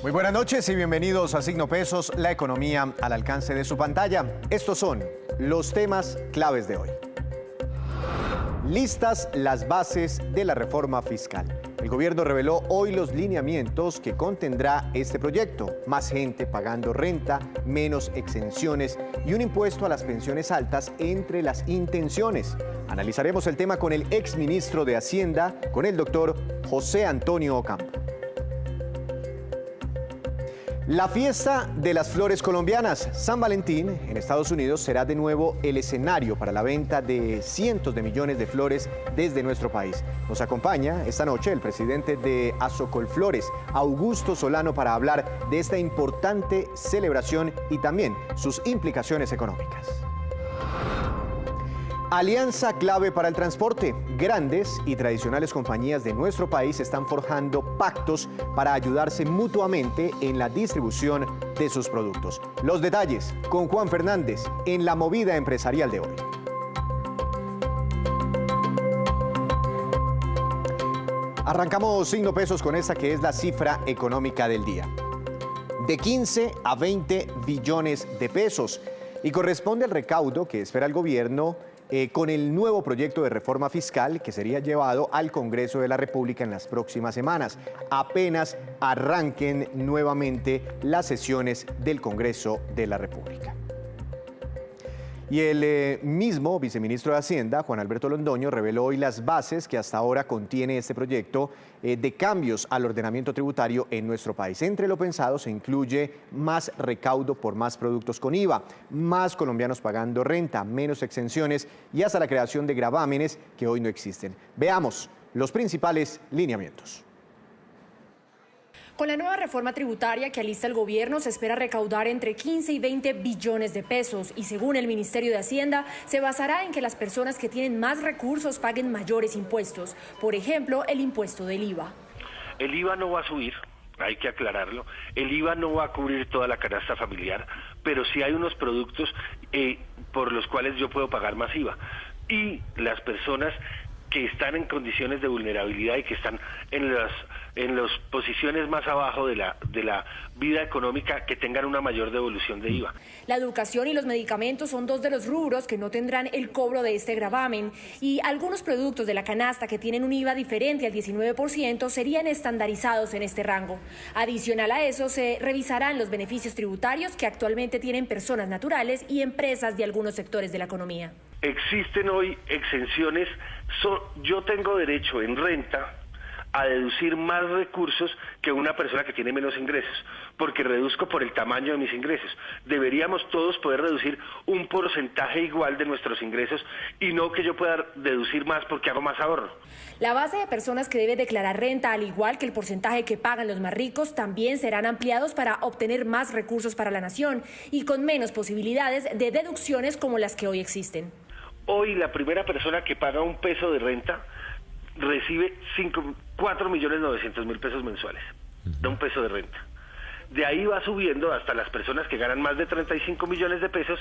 Muy buenas noches y bienvenidos a Signo Pesos, la economía al alcance de su pantalla. Estos son los temas claves de hoy. Listas las bases de la reforma fiscal. El gobierno reveló hoy los lineamientos que contendrá este proyecto. Más gente pagando renta, menos exenciones y un impuesto a las pensiones altas entre las intenciones. Analizaremos el tema con el exministro de Hacienda, con el doctor José Antonio Ocampo. La fiesta de las flores colombianas, San Valentín, en Estados Unidos, será de nuevo el escenario para la venta de cientos de millones de flores desde nuestro país. Nos acompaña esta noche el presidente de Asocolflores, Augusto Solano, para hablar de esta importante celebración y también sus implicaciones económicas. Alianza clave para el transporte. Grandes y tradicionales compañías de nuestro país están forjando pactos para ayudarse mutuamente en la distribución de sus productos. Los detalles con Juan Fernández en la movida empresarial de hoy. Arrancamos Signo Pesos con esta que es la cifra económica del día. De 15 a 20 billones de pesos y corresponde al recaudo que espera el gobierno con el nuevo proyecto de reforma fiscal que sería llevado al Congreso de la República en las próximas semanas. Apenas arranquen nuevamente las sesiones del Congreso de la República. Y el mismo viceministro de Hacienda, Juan Alberto Londoño, reveló hoy las bases que hasta ahora contiene este proyecto de cambios al ordenamiento tributario en nuestro país. Entre lo pensado se incluye más recaudo por más productos con IVA, más colombianos pagando renta, menos exenciones y hasta la creación de gravámenes que hoy no existen. Veamos los principales lineamientos. Con la nueva reforma tributaria que alista el gobierno se espera recaudar entre 15 y 20 billones de pesos y según el Ministerio de Hacienda se basará en que las personas que tienen más recursos paguen mayores impuestos, por ejemplo el impuesto del IVA. El IVA no va a subir, hay que aclararlo, el IVA no va a cubrir toda la canasta familiar, pero sí hay unos productos por los cuales yo puedo pagar más IVA y las personas que están en condiciones de vulnerabilidad y que están en las posiciones más abajo de la vida económica que tengan una mayor devolución de IVA. La educación y los medicamentos son dos de los rubros que no tendrán el cobro de este gravamen y algunos productos de la canasta que tienen un IVA diferente al 19% serían estandarizados en este rango. Adicional a eso se revisarán los beneficios tributarios que actualmente tienen personas naturales y empresas de algunos sectores de la economía. Existen hoy exenciones, yo tengo derecho en renta a deducir más recursos que una persona que tiene menos ingresos, porque reduzco por el tamaño de mis ingresos. Deberíamos todos poder reducir un porcentaje igual de nuestros ingresos y no que yo pueda deducir más porque hago más ahorro. La base de personas que debe declarar renta, al igual que el porcentaje que pagan los más ricos, también serán ampliados para obtener más recursos para la nación y con menos posibilidades de deducciones como las que hoy existen. Hoy la primera persona que paga un peso de renta recibe 4.900.000 pesos mensuales de un peso de renta. De ahí va subiendo hasta las personas que ganan más de 35 millones de pesos,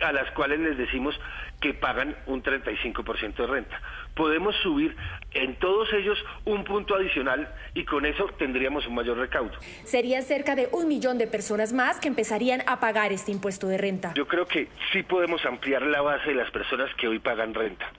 a las cuales les decimos que pagan un 35% de renta. Podemos subir en todos ellos un punto adicional y con eso tendríamos un mayor recaudo. Serían cerca de 1 millón de personas más que empezarían a pagar este impuesto de renta. Yo creo que sí podemos ampliar la base de las personas que hoy pagan renta.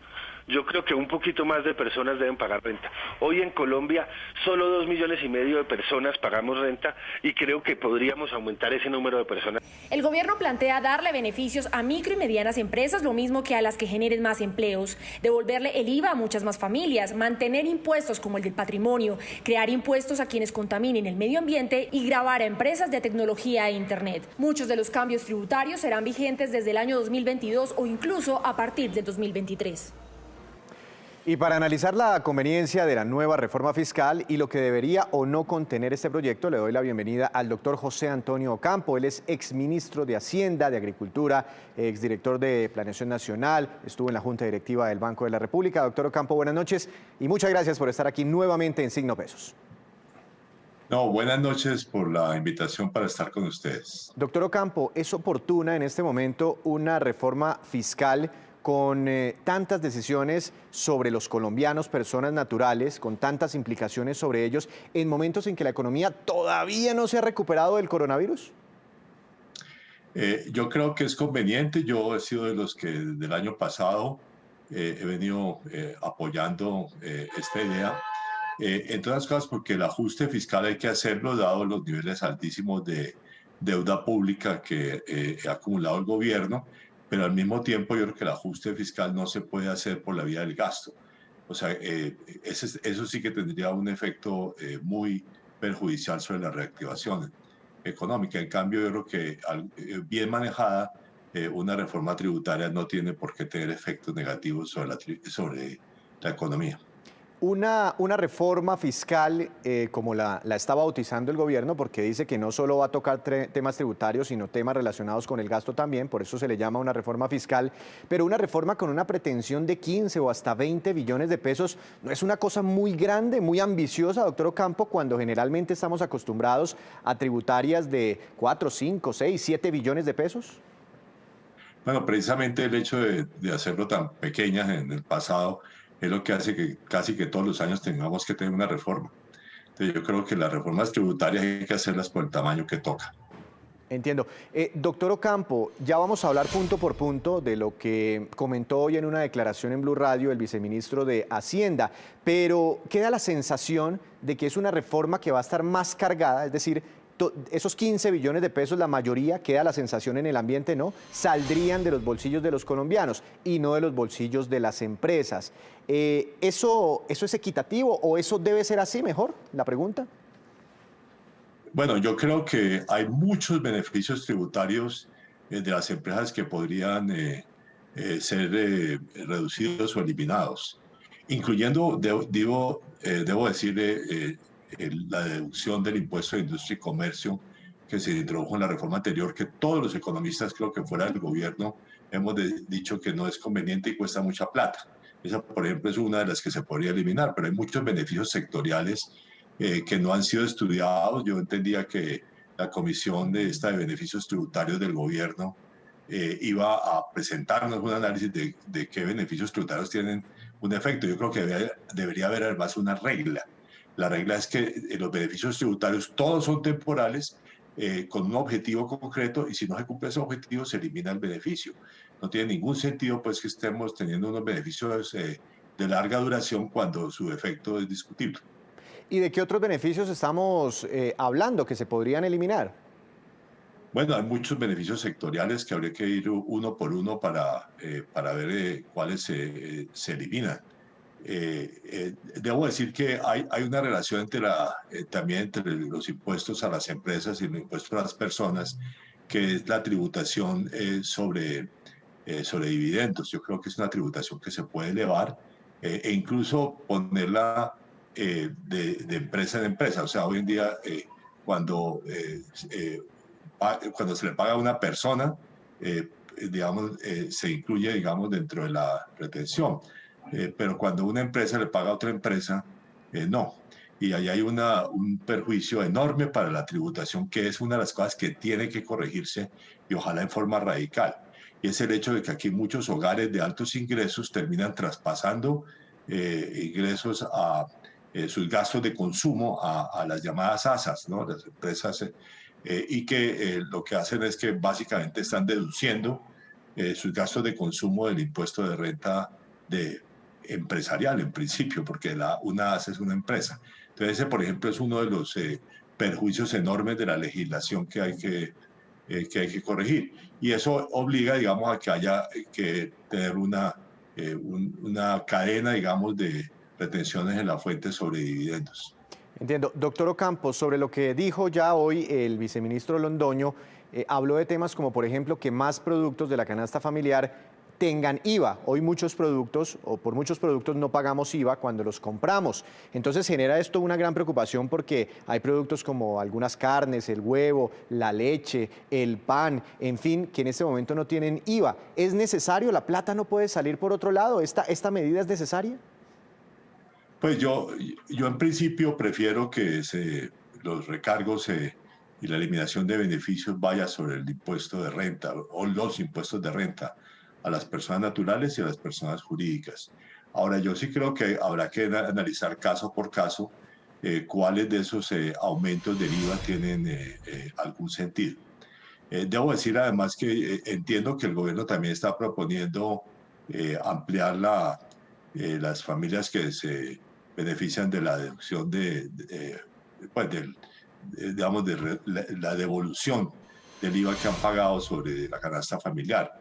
Yo creo que un poquito más de personas deben pagar renta. Hoy en Colombia solo 2,5 millones de personas pagamos renta y creo que podríamos aumentar ese número de personas. El gobierno plantea darle beneficios a micro y medianas empresas, lo mismo que a las que generen más empleos, devolverle el IVA a muchas más familias, mantener impuestos como el del patrimonio, crear impuestos a quienes contaminen el medio ambiente y gravar a empresas de tecnología e Internet. Muchos de los cambios tributarios serán vigentes desde el año 2022 o incluso a partir del 2023. Y para analizar la conveniencia de la nueva reforma fiscal y lo que debería o no contener este proyecto, le doy la bienvenida al doctor José Antonio Ocampo. Él es exministro de Hacienda, de Agricultura, exdirector de Planeación Nacional, estuvo en la Junta Directiva del Banco de la República. Doctor Ocampo, buenas noches y muchas gracias por estar aquí nuevamente en Signo Pesos. No, buenas noches por la invitación para estar con ustedes. Doctor Ocampo, ¿es oportuna en este momento una reforma fiscal con tantas decisiones sobre los colombianos, personas naturales, con tantas implicaciones sobre ellos, en momentos en que la economía todavía no se ha recuperado del coronavirus? Yo creo que es conveniente. Yo he sido de los que desde el año pasado he venido apoyando esta idea. Entre otras cosas porque el ajuste fiscal hay que hacerlo dado los niveles altísimos de deuda pública que ha acumulado el gobierno, pero al mismo tiempo yo creo que el ajuste fiscal no se puede hacer por la vía del gasto. O sea, eso sí que tendría un efecto muy perjudicial sobre la reactivación económica. En cambio, yo creo que bien manejada, una reforma tributaria no tiene por qué tener efectos negativos sobre la economía. Una reforma fiscal, como la está bautizando el gobierno, porque dice que no solo va a tocar temas tributarios, sino temas relacionados con el gasto también, por eso se le llama una reforma fiscal, pero una reforma con una pretensión de 15 o hasta 20 billones de pesos, ¿no es una cosa muy grande, muy ambiciosa, doctor Ocampo, cuando generalmente estamos acostumbrados a tributarias de 4, 5, 6, 7 billones de pesos? Bueno, precisamente el hecho de hacerlo tan pequeñas en el pasado es lo que hace que casi que todos los años tengamos que tener una reforma. Entonces yo creo que las reformas tributarias hay que hacerlas por el tamaño que toca. Entiendo. Doctor Ocampo, ya vamos a hablar punto por punto de lo que comentó hoy en una declaración en Blue Radio el viceministro de Hacienda, pero queda la sensación de que es una reforma que va a estar más cargada, es decir, esos 15 billones de pesos, la mayoría, queda la sensación en el ambiente, ¿no?, saldrían de los bolsillos de los colombianos y no de los bolsillos de las empresas. ¿Eso es equitativo o eso debe ser así mejor? La pregunta. Bueno, yo creo que hay muchos beneficios tributarios de las empresas que podrían ser reducidos o eliminados, incluyendo, debo decir, la deducción del impuesto de industria y comercio que se introdujo en la reforma anterior, que todos los economistas, creo que fuera del gobierno, hemos dicho que no es conveniente y cuesta mucha plata. Esa, por ejemplo, es una de las que se podría eliminar, pero hay muchos beneficios sectoriales que no han sido estudiados. Yo entendía que la comisión de beneficios tributarios del gobierno iba a presentarnos un análisis de qué beneficios tributarios tienen un efecto. Yo creo que debería haber además una regla. La regla es que los beneficios tributarios todos son temporales, con un objetivo concreto, y si no se cumple ese objetivo se elimina el beneficio. No tiene ningún sentido pues que estemos teniendo unos beneficios de larga duración cuando su efecto es discutible. ¿Y de qué otros beneficios estamos hablando que se podrían eliminar? Bueno, hay muchos beneficios sectoriales que habría que ir uno por uno para ver cuáles se eliminan. Debo decir que hay una relación también entre los impuestos a las empresas y los impuestos a las personas, que es la tributación sobre dividendos. Yo creo que es una tributación que se puede elevar e incluso ponerla de empresa en empresa. O sea, hoy en día cuando se le paga a una persona, se incluye, dentro de la retención. Pero cuando una empresa le paga a otra empresa, no. Y ahí hay un perjuicio enorme para la tributación, que es una de las cosas que tiene que corregirse, y ojalá en forma radical. Y es el hecho de que aquí muchos hogares de altos ingresos terminan traspasando ingresos a sus gastos de consumo a las llamadas ASAs, ¿no?, las empresas, y que lo que hacen es que básicamente están deduciendo sus gastos de consumo del impuesto de renta empresarial en principio, porque una ASA es una empresa. Entonces ese, por ejemplo, es uno de los perjuicios enormes de la legislación que hay que corregir. Y eso obliga, a que haya que tener una cadena, de retenciones en la fuente sobre dividendos. Entiendo. Doctor Ocampo, sobre lo que dijo ya hoy el viceministro Londoño, habló de temas como, por ejemplo, que más productos de la canasta familiar tengan IVA. Hoy muchos productos, o por muchos productos, no pagamos IVA cuando los compramos. Entonces genera esto una gran preocupación, porque hay productos como algunas carnes, el huevo, la leche, el pan, en fin, que en este momento no tienen IVA. ¿Es necesario? ¿La plata no puede salir por otro lado? ¿Esta medida es necesaria? Pues yo en principio prefiero que los recargos y la eliminación de beneficios vaya sobre el impuesto de renta o los impuestos de renta. a las personas naturales y a las personas jurídicas. Ahora, yo sí creo que habrá que analizar caso por caso cuáles de esos aumentos del IVA tienen algún sentido. Debo decir además que entiendo que el gobierno también está proponiendo ampliar las familias que se benefician de la deducción pues digamos, la devolución del IVA que han pagado sobre la canasta familiar.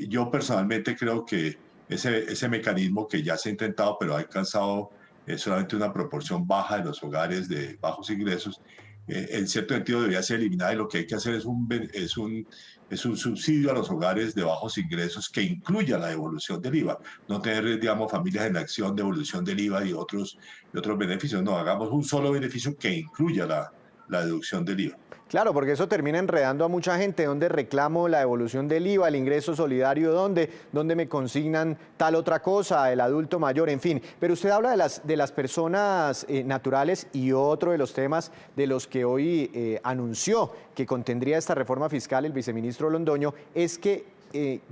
Yo personalmente creo que ese mecanismo que ya se ha intentado, pero ha alcanzado solamente una proporción baja de los hogares de bajos ingresos, en cierto sentido debería ser eliminada, y lo que hay que hacer es un subsidio a los hogares de bajos ingresos que incluya la devolución del IVA. No tener, digamos, familias en acción, devolución del IVA y otros beneficios. No, hagamos un solo beneficio que incluya la deducción del IVA. Claro, porque eso termina enredando a mucha gente. ¿Dónde reclamo la devolución del IVA, el ingreso solidario? ¿Dónde me consignan tal otra cosa, el adulto mayor, en fin? Pero usted habla de las personas naturales, y otro de los temas de los que hoy anunció que contendría esta reforma fiscal el viceministro Londoño es que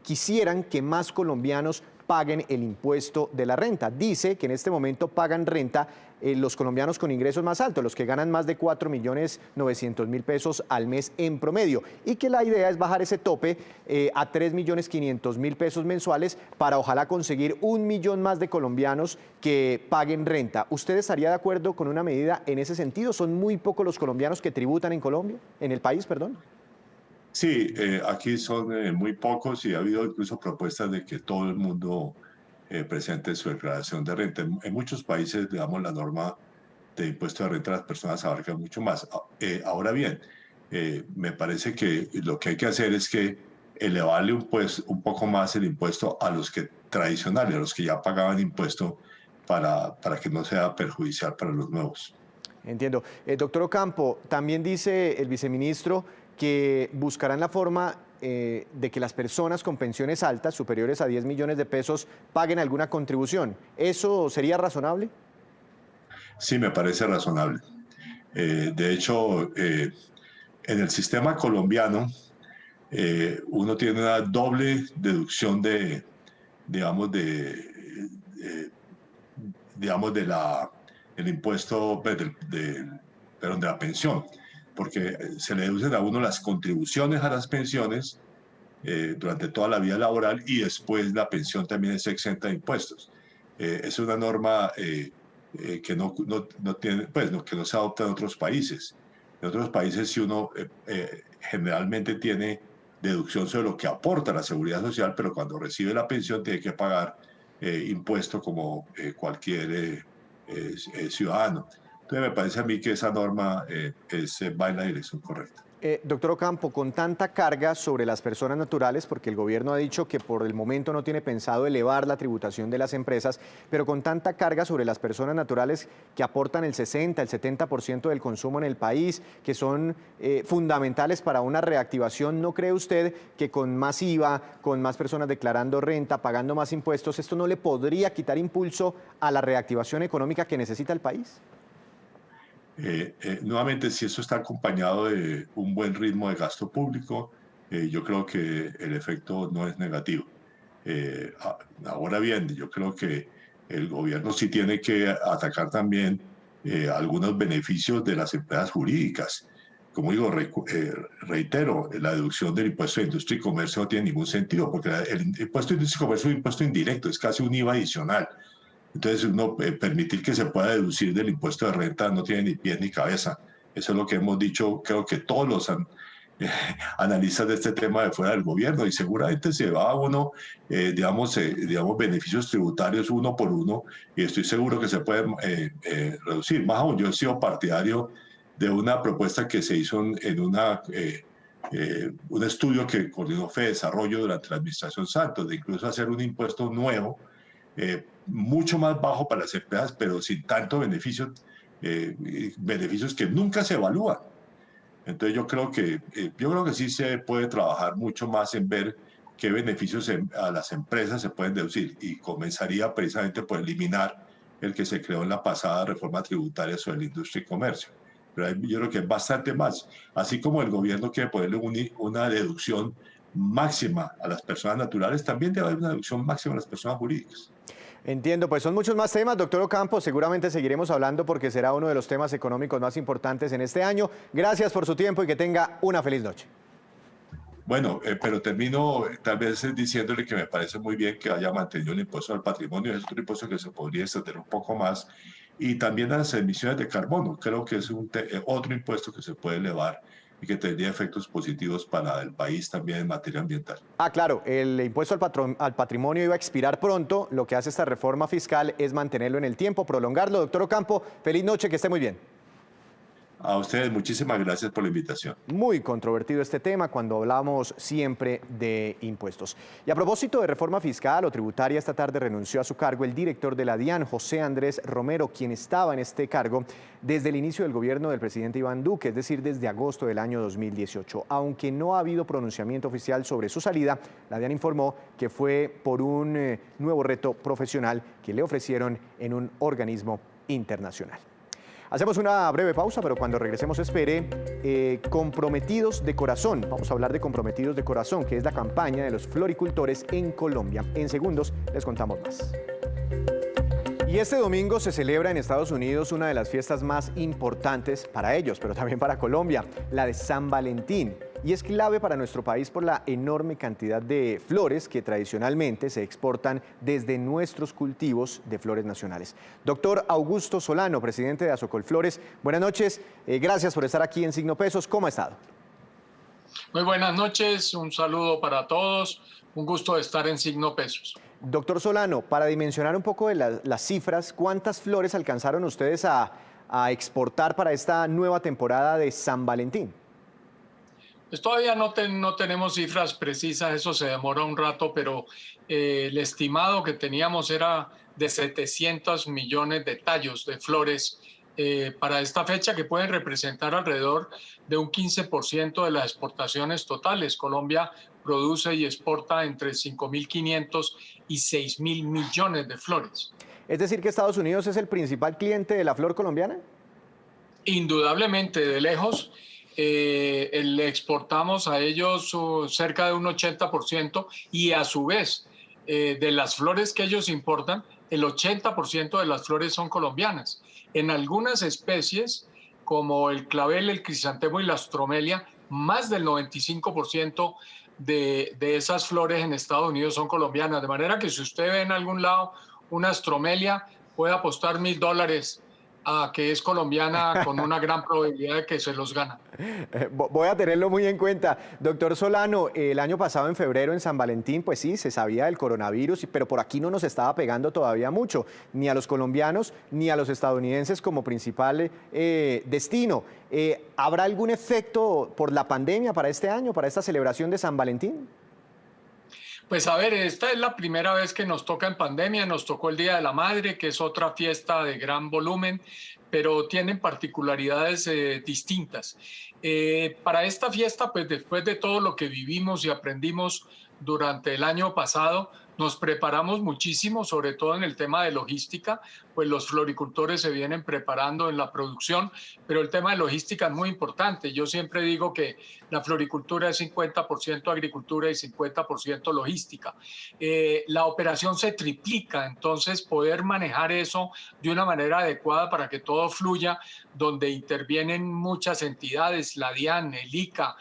quisieran que más colombianos paguen el impuesto de la renta. Dice que en este momento pagan renta los colombianos con ingresos más altos, los que ganan más de 4.900.000 pesos al mes en promedio, y que la idea es bajar ese tope a 3.500.000 pesos mensuales para ojalá conseguir 1 millón más de colombianos que paguen renta. ¿Usted estaría de acuerdo con una medida en ese sentido? ¿Son muy pocos los colombianos que tributan en Colombia, en el país, perdón? Sí, aquí son muy pocos, y ha habido incluso propuestas de que todo el mundo presente su declaración de renta. En muchos países, digamos, la norma de impuesto de renta a las personas abarca mucho más. Ahora bien, me parece que lo que hay que hacer es que elevarle un poco más el impuesto a los que tradicionales, a los que ya pagaban impuesto, para que no sea perjudicial para los nuevos. Entiendo. Doctor Ocampo, también dice el viceministro que buscarán la forma de que las personas con pensiones altas, superiores a 10 millones de pesos, paguen alguna contribución. ¿Eso sería razonable? Sí, me parece razonable. De hecho, en el sistema colombiano, uno tiene una doble deducción digamos, el impuesto, pues, perdón, de la pensión, porque se le deducen a uno las contribuciones a las pensiones durante toda la vida laboral, y después la pensión también es exenta de impuestos. Es una norma que no tiene, pues, que no se adopta en otros países. En otros países, si uno generalmente tiene deducción sobre lo que aporta a la seguridad social, pero cuando recibe la pensión tiene que pagar impuesto como cualquier ciudadano. Entonces me parece a mí que esa norma va en la dirección correcta. Doctor Ocampo, con tanta carga sobre las personas naturales, porque el gobierno ha dicho que por el momento no tiene pensado elevar la tributación de las empresas, pero con tanta carga sobre las personas naturales que aportan el 60, el 70% del consumo en el país, que son fundamentales para una reactivación, ¿no cree usted que con más IVA, con más personas declarando renta, pagando más impuestos, esto no le podría quitar impulso a la reactivación económica que necesita el país? Nuevamente, si eso está acompañado de un buen ritmo de gasto público, yo creo que el efecto no es negativo. Ahora bien, yo creo que el gobierno sí tiene que atacar también algunos beneficios de las empresas jurídicas. Como digo, reitero, la deducción del impuesto de industria y comercio no tiene ningún sentido, porque el impuesto de industria y comercio es un impuesto indirecto, es casi un IVA adicional. Entonces, uno permitir que se pueda deducir del impuesto de renta no tiene ni pies ni cabeza. Eso es lo que hemos dicho, creo que todos los analistas de este tema de fuera del gobierno, y seguramente se va a uno, digamos, beneficios tributarios uno por uno, y estoy seguro que se pueden reducir. Más aún, yo he sido partidario de una propuesta que se hizo en un estudio que coordinó FEDesarrollo durante la administración Santos, de incluso hacer un impuesto nuevo, mucho más bajo para las empresas, pero sin tanto beneficios que nunca se evalúan. Entonces yo creo que sí se puede trabajar mucho más en ver qué beneficios a las empresas se pueden deducir, y comenzaría precisamente por eliminar el que se creó en la pasada reforma tributaria sobre la industria y comercio. Pero yo creo que es bastante más. Así como el gobierno quiere ponerle una deducción máxima a las personas naturales, también debe haber una deducción máxima a las personas jurídicas. Entiendo, pues son muchos más temas, doctor Ocampo. Seguramente seguiremos hablando porque será uno de los temas económicos más importantes en este año. Gracias por su tiempo y que tenga una feliz noche. Bueno, pero termino tal vez diciéndole que me parece muy bien que haya mantenido el impuesto al patrimonio, es otro impuesto que se podría extender un poco más, y también a las emisiones de carbono. Creo que es otro impuesto que se puede elevar y que tendría efectos positivos para el país también en materia ambiental. Ah, claro, el impuesto al patrimonio iba a expirar pronto. Lo que hace esta reforma fiscal es mantenerlo en el tiempo, prolongarlo. Doctor Ocampo, feliz noche, que esté muy bien. A ustedes muchísimas gracias por la invitación. Muy controvertido este tema cuando hablamos siempre de impuestos. Y a propósito de reforma fiscal o tributaria, esta tarde renunció a su cargo el director de la DIAN, José Andrés Romero, quien estaba en este cargo desde el inicio del gobierno del presidente Iván Duque, es decir, desde agosto del año 2018. Aunque no ha habido pronunciamiento oficial sobre su salida, la DIAN informó que fue por un nuevo reto profesional que le ofrecieron en un organismo internacional. Hacemos una breve pausa, pero cuando regresemos espere Comprometidos de Corazón. Vamos a hablar de Comprometidos de Corazón, que es la campaña de los floricultores en Colombia. En segundos les contamos más. Y este domingo se celebra en Estados Unidos una de las fiestas más importantes para ellos, pero también para Colombia, la de San Valentín. Y es clave para nuestro país por la enorme cantidad de flores que tradicionalmente se exportan desde nuestros cultivos de flores nacionales. Doctor Augusto Solano, presidente de Azocolflores, buenas noches, gracias por estar aquí en Signo Pesos. ¿Cómo ha estado? Muy buenas noches, un saludo para todos, un gusto de estar en Signo Pesos. Doctor Solano, para dimensionar un poco de las cifras, ¿cuántas flores alcanzaron ustedes a exportar para esta nueva temporada de San Valentín? Pues todavía no tenemos cifras precisas, eso se demora un rato, pero el estimado que teníamos era de 700 millones de tallos de flores para esta fecha, que pueden representar alrededor de un 15% de las exportaciones totales. Colombia produce y exporta entre 5.500 y 6.000 millones de flores. ¿Es decir que Estados Unidos es el principal cliente de la flor colombiana? Indudablemente, de lejos. Le exportamos a ellos cerca de un 80% y a su vez de las flores que ellos importan, el 80% de las flores son colombianas. En algunas especies como el clavel, el crisantemo y la astromelia, más del 95% de esas flores en Estados Unidos son colombianas, de manera que si usted ve en algún lado una astromelia puede apostar $1.000 a que es colombiana con una gran probabilidad de que se los gana. Voy a tenerlo muy en cuenta. Doctor Solano, el año pasado en febrero en San Valentín, pues sí, se sabía del coronavirus, pero por aquí no nos estaba pegando todavía mucho, ni a los colombianos ni a los estadounidenses como principal destino. ¿Habrá algún efecto por la pandemia para este año, para esta celebración de San Valentín? Pues a ver, esta es la primera vez que nos toca en pandemia, nos tocó el Día de la Madre, que es otra fiesta de gran volumen, pero tienen particularidades distintas. Para esta fiesta, pues después de todo lo que vivimos y aprendimos durante el año pasado, nos preparamos muchísimo, sobre todo en el tema de logística, pues los floricultores se vienen preparando en la producción, pero el tema de logística es muy importante. Yo siempre digo que la floricultura es 50% agricultura y 50% logística. La operación se triplica, entonces poder manejar eso de una manera adecuada para que todo fluya, donde intervienen muchas entidades, la DIAN, el ICA,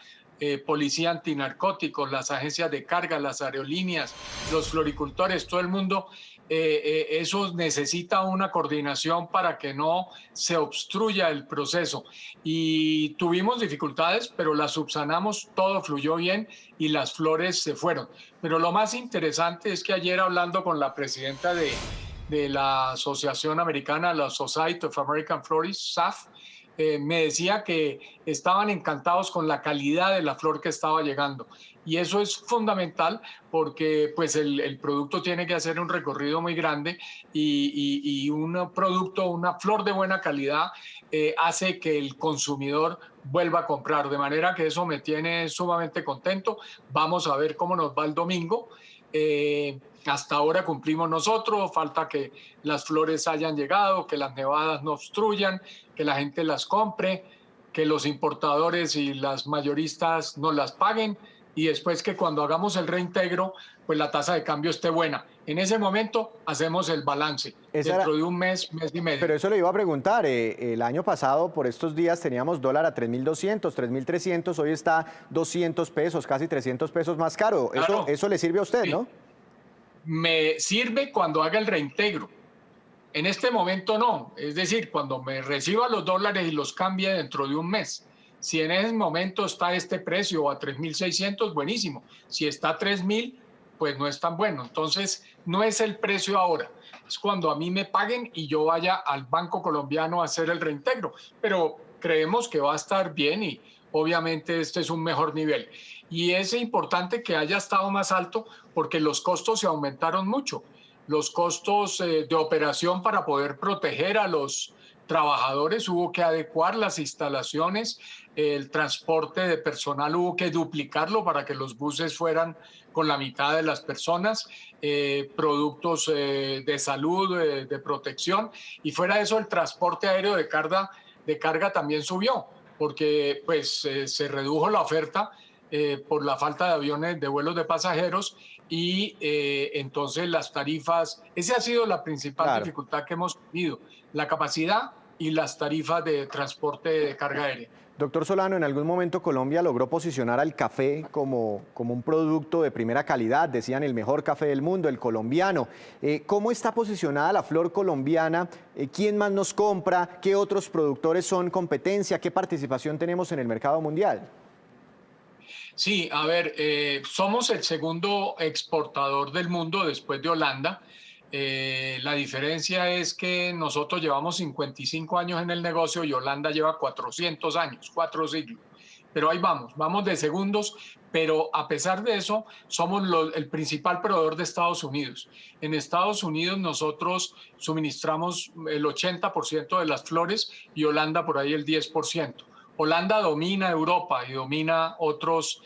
policía antinarcóticos, las agencias de carga, las aerolíneas, los floricultores, todo el mundo, eso necesita una coordinación para que no se obstruya el proceso. Y tuvimos dificultades, pero las subsanamos, todo fluyó bien y las flores se fueron. Pero lo más interesante es que ayer, hablando con la presidenta de la Asociación Americana, la Society of American Florists, SAF, me decía que estaban encantados con la calidad de la flor que estaba llegando. Y eso es fundamental porque pues el producto tiene que hacer un recorrido muy grande y un producto, una flor de buena calidad hace que el consumidor vuelva a comprar. De manera que eso me tiene sumamente contento. Vamos a ver cómo nos va el domingo. Hasta ahora cumplimos nosotros, falta que las flores hayan llegado, que las nevadas no obstruyan, que la gente las compre, que los importadores y las mayoristas nos las paguen y después que cuando hagamos el reintegro, pues la tasa de cambio esté buena. En ese momento hacemos el balance, dentro de un mes, mes y medio. Pero eso le iba a preguntar, el año pasado por estos días teníamos dólar a 3.200, 3.300, hoy está 200 pesos, casi 300 pesos más caro. Claro. Eso le sirve a usted, Sí. ¿no? Me sirve cuando haga el reintegro. En este momento no, es decir, cuando me reciba los dólares y los cambie dentro de un mes. Si en ese momento está este precio a 3.600, buenísimo. Si está a 3.000, pues no es tan bueno. Entonces, no es el precio ahora. Es cuando a mí me paguen y yo vaya al Banco Colombiano a hacer el reintegro. Pero creemos que va a estar bien y obviamente este es un mejor nivel. Y es importante que haya estado más alto porque los costos se aumentaron mucho. Los costos de operación para poder proteger a los trabajadores, hubo que adecuar las instalaciones, el transporte de personal hubo que duplicarlo para que los buses fueran con la mitad de las personas, productos de salud, de protección, y fuera de eso el transporte aéreo de carga también subió, porque pues se redujo la oferta por la falta de aviones, de vuelos de pasajeros, y entonces las tarifas, esa ha sido la principal dificultad que hemos tenido, la capacidad y las tarifas de transporte de carga aérea. Doctor Solano, en algún momento Colombia logró posicionar al café como un producto de primera calidad, decían el mejor café del mundo, el colombiano. ¿Cómo está posicionada la flor colombiana? ¿Quién más nos compra? ¿Qué otros productores son competencia? ¿Qué participación tenemos en el mercado mundial? Sí, a ver, somos el segundo exportador del mundo después de Holanda. La diferencia es que nosotros llevamos 55 años en el negocio y Holanda lleva 400 años, 4 siglos. Pero ahí vamos de segundos, pero a pesar de eso, somos el principal proveedor de Estados Unidos. En Estados Unidos nosotros suministramos el 80% de las flores y Holanda por ahí el 10%. Holanda domina Europa y domina otros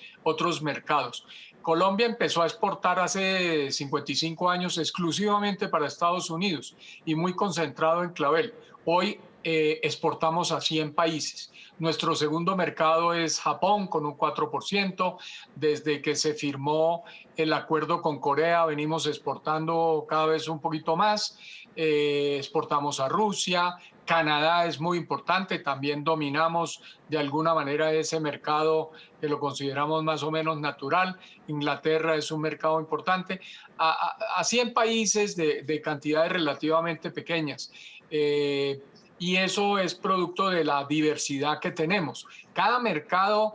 mercados. Colombia empezó a exportar hace 55 años exclusivamente para Estados Unidos y muy concentrado en clavel. Hoy exportamos a 100 países. Nuestro segundo mercado es Japón con un 4%. Desde que se firmó el acuerdo con Corea venimos exportando cada vez un poquito más. Exportamos a Rusia. Canadá es muy importante, también dominamos de alguna manera ese mercado que lo consideramos más o menos natural. Inglaterra es un mercado importante, a 100 países de cantidades relativamente pequeñas. Y eso es producto de la diversidad que tenemos. Cada mercado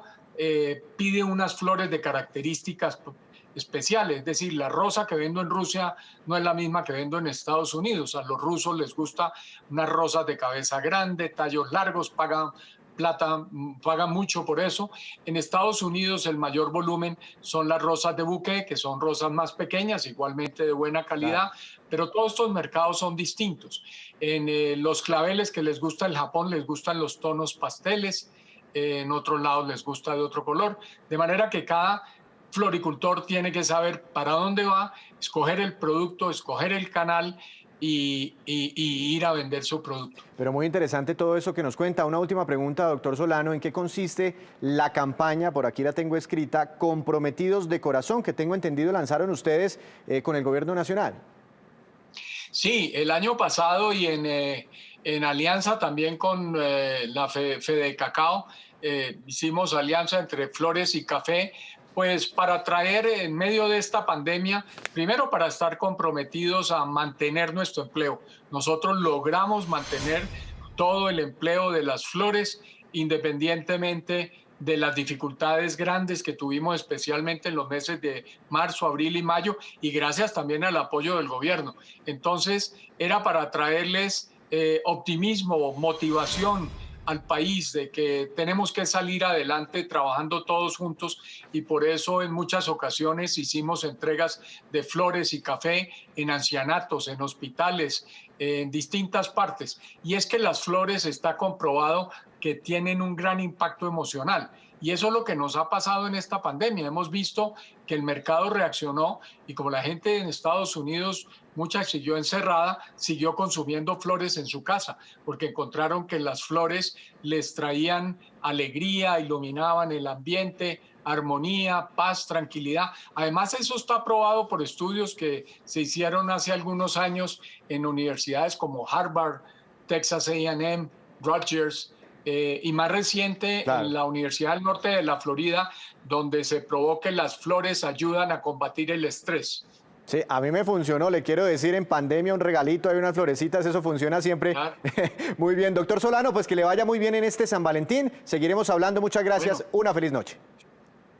pide unas flores de características especiales, es decir, la rosa que vendo en Rusia no es la misma que vendo en Estados Unidos. A los rusos les gusta unas rosas de cabeza grande, tallos largos, pagan mucho por eso. En Estados Unidos el mayor volumen son las rosas de buqué, que son rosas más pequeñas, igualmente de buena calidad, pero todos estos mercados son distintos. En los claveles que les gusta el Japón, les gustan los tonos pasteles, en otros lados les gusta de otro color, de manera que cada floricultor tiene que saber para dónde va, escoger el producto, escoger el canal y ir a vender su producto. Pero muy interesante todo eso que nos cuenta. Una última pregunta, doctor Solano, ¿en qué consiste la campaña, por aquí la tengo escrita, Comprometidos de Corazón, que tengo entendido lanzaron ustedes con el gobierno nacional? Sí, el año pasado y en alianza también con la Fedecacao, hicimos alianza entre flores y café, pues para traer en medio de esta pandemia, primero para estar comprometidos a mantener nuestro empleo. Nosotros logramos mantener todo el empleo de las flores, independientemente de las dificultades grandes que tuvimos, especialmente en los meses de marzo, abril y mayo, y gracias también al apoyo del gobierno. Entonces, era para traerles optimismo, motivación al país de que tenemos que salir adelante trabajando todos juntos, y por eso en muchas ocasiones hicimos entregas de flores y café en ancianatos, en hospitales, en distintas partes. Y es que las flores está comprobado que tienen un gran impacto emocional. Y eso es lo que nos ha pasado en esta pandemia. Hemos visto que el mercado reaccionó y como la gente en Estados Unidos, mucha siguió encerrada, siguió consumiendo flores en su casa, porque encontraron que las flores les traían alegría, iluminaban el ambiente, armonía, paz, tranquilidad. Además, eso está probado por estudios que se hicieron hace algunos años en universidades como Harvard, Texas A&M, Rutgers, y más reciente en la Universidad del Norte de la Florida, donde se probó que las flores ayudan a combatir el estrés. Sí, a mí me funcionó, le quiero decir, en pandemia un regalito, hay unas florecitas, eso funciona siempre. Claro. Muy bien, doctor Solano, pues que le vaya muy bien en este San Valentín. Seguiremos hablando, muchas gracias, bueno, una feliz noche.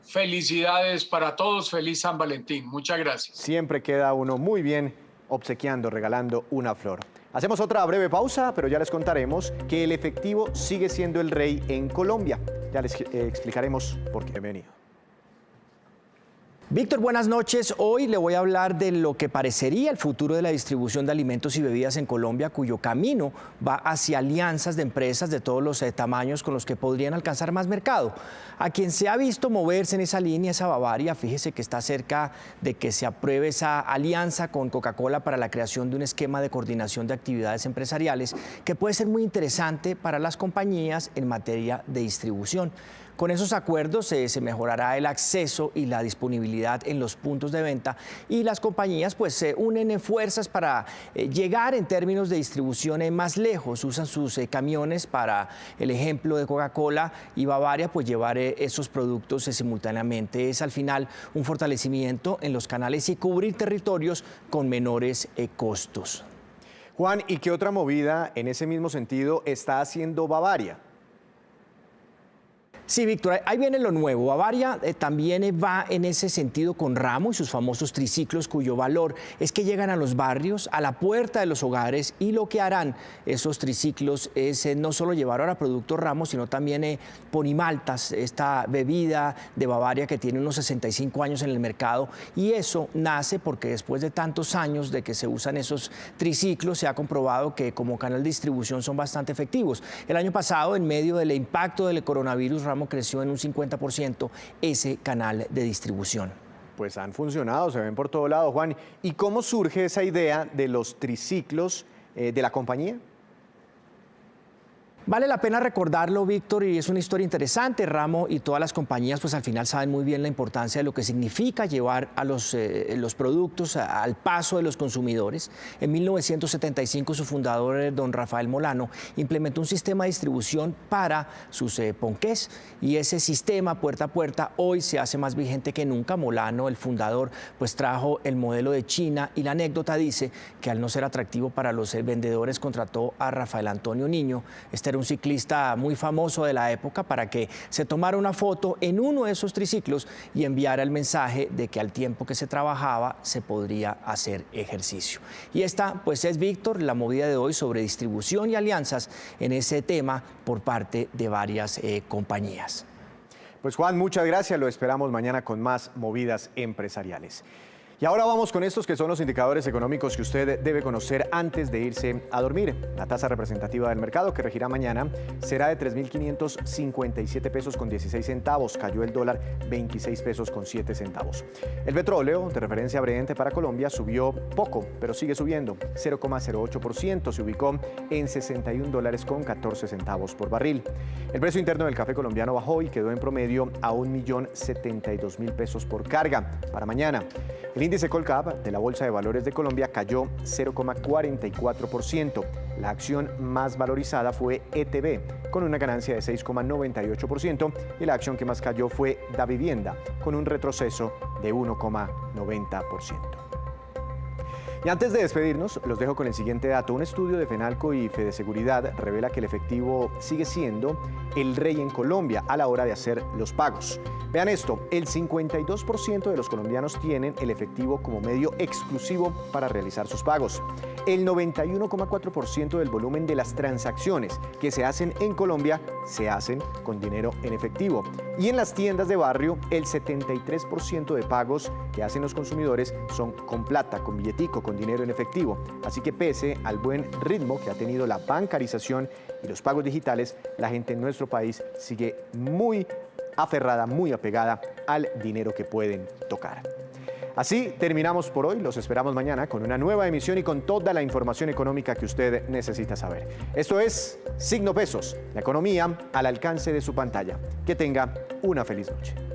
Felicidades para todos, feliz San Valentín, muchas gracias. Siempre queda uno muy bien obsequiando, regalando una flor. Hacemos otra breve pausa, pero ya les contaremos que el efectivo sigue siendo el rey en Colombia. Ya les explicaremos por qué. Bienvenido. Víctor, buenas noches. Hoy le voy a hablar de lo que parecería el futuro de la distribución de alimentos y bebidas en Colombia, cuyo camino va hacia alianzas de empresas de todos los tamaños con los que podrían alcanzar más mercado. A quien se ha visto moverse en esa línea es a Bavaria. Fíjese que está cerca de que se apruebe esa alianza con Coca-Cola para la creación de un esquema de coordinación de actividades empresariales que puede ser muy interesante para las compañías en materia de distribución. Con esos acuerdos se mejorará el acceso y la disponibilidad en los puntos de venta y las compañías pues se unen fuerzas para llegar en términos de distribución más lejos. Usan sus camiones para el ejemplo de Coca-Cola y Bavaria pues llevar esos productos simultáneamente. Es al final un fortalecimiento en los canales y cubrir territorios con menores costos. Juan, ¿y qué otra movida en ese mismo sentido está haciendo Bavaria? Sí, Víctor, ahí viene lo nuevo. Bavaria también va en ese sentido con Ramo y sus famosos triciclos, cuyo valor es que llegan a los barrios, a la puerta de los hogares, y lo que harán esos triciclos es no solo llevar ahora productos Ramo, sino también Ponimaltas, esta bebida de Bavaria que tiene unos 65 años en el mercado, y eso nace porque después de tantos años de que se usan esos triciclos, se ha comprobado que como canal de distribución son bastante efectivos. El año pasado, en medio del impacto del coronavirus, Ramo creció en un 50% ese canal de distribución. Pues han funcionado, se ven por todo lado, Juan. ¿Y cómo surge esa idea de los triciclos de la compañía? Vale la pena recordarlo, Víctor, y es una historia interesante. Ramo y todas las compañías pues al final saben muy bien la importancia de lo que significa llevar a los productos al paso de los consumidores. En 1975 su fundador, don Rafael Molano, implementó un sistema de distribución para sus ponqués, y ese sistema puerta a puerta hoy se hace más vigente que nunca. Molano, el fundador, pues trajo el modelo de China, y la anécdota dice que al no ser atractivo para los vendedores contrató a Rafael Antonio Niño. Este era un ciclista muy famoso de la época, para que se tomara una foto en uno de esos triciclos y enviara el mensaje de que al tiempo que se trabajaba se podría hacer ejercicio. Y esta pues es, Víctor, la movida de hoy sobre distribución y alianzas en ese tema por parte de varias compañías. Pues Juan, muchas gracias, lo esperamos mañana con más movidas empresariales. Y ahora vamos con estos que son los indicadores económicos que usted debe conocer antes de irse a dormir. La tasa representativa del mercado que regirá mañana será de 3.557 pesos con 16 centavos. Cayó el dólar 26 pesos con 7 centavos. El petróleo de referencia Brent para Colombia subió poco, pero sigue subiendo, 0,08%. Se ubicó en 61 dólares con 14 centavos por barril. El precio interno del café colombiano bajó y quedó en promedio a 1.072.000 pesos por carga. Para mañana, el índice Colcap de la Bolsa de Valores de Colombia cayó 0,44%. La acción más valorizada fue ETB, con una ganancia de 6,98%, y la acción que más cayó fue Davivienda, con un retroceso de 1,90%. Y antes de despedirnos, los dejo con el siguiente dato. Un estudio de Fenalco y Fedeseguridad revela que el efectivo sigue siendo el rey en Colombia a la hora de hacer los pagos. Vean esto, el 52% de los colombianos tienen el efectivo como medio exclusivo para realizar sus pagos. El 91,4% del volumen de las transacciones que se hacen en Colombia se hacen con dinero en efectivo. Y en las tiendas de barrio, el 73% de pagos que hacen los consumidores son con plata, con billetico, con dinero en efectivo. Así que pese al buen ritmo que ha tenido la bancarización y los pagos digitales, la gente en nuestro país sigue muy aferrada, muy apegada al dinero que pueden tocar. Así terminamos por hoy. Los esperamos mañana con una nueva emisión y con toda la información económica que usted necesita saber. Esto es Signo Pesos, la economía al alcance de su pantalla. Que tenga una feliz noche.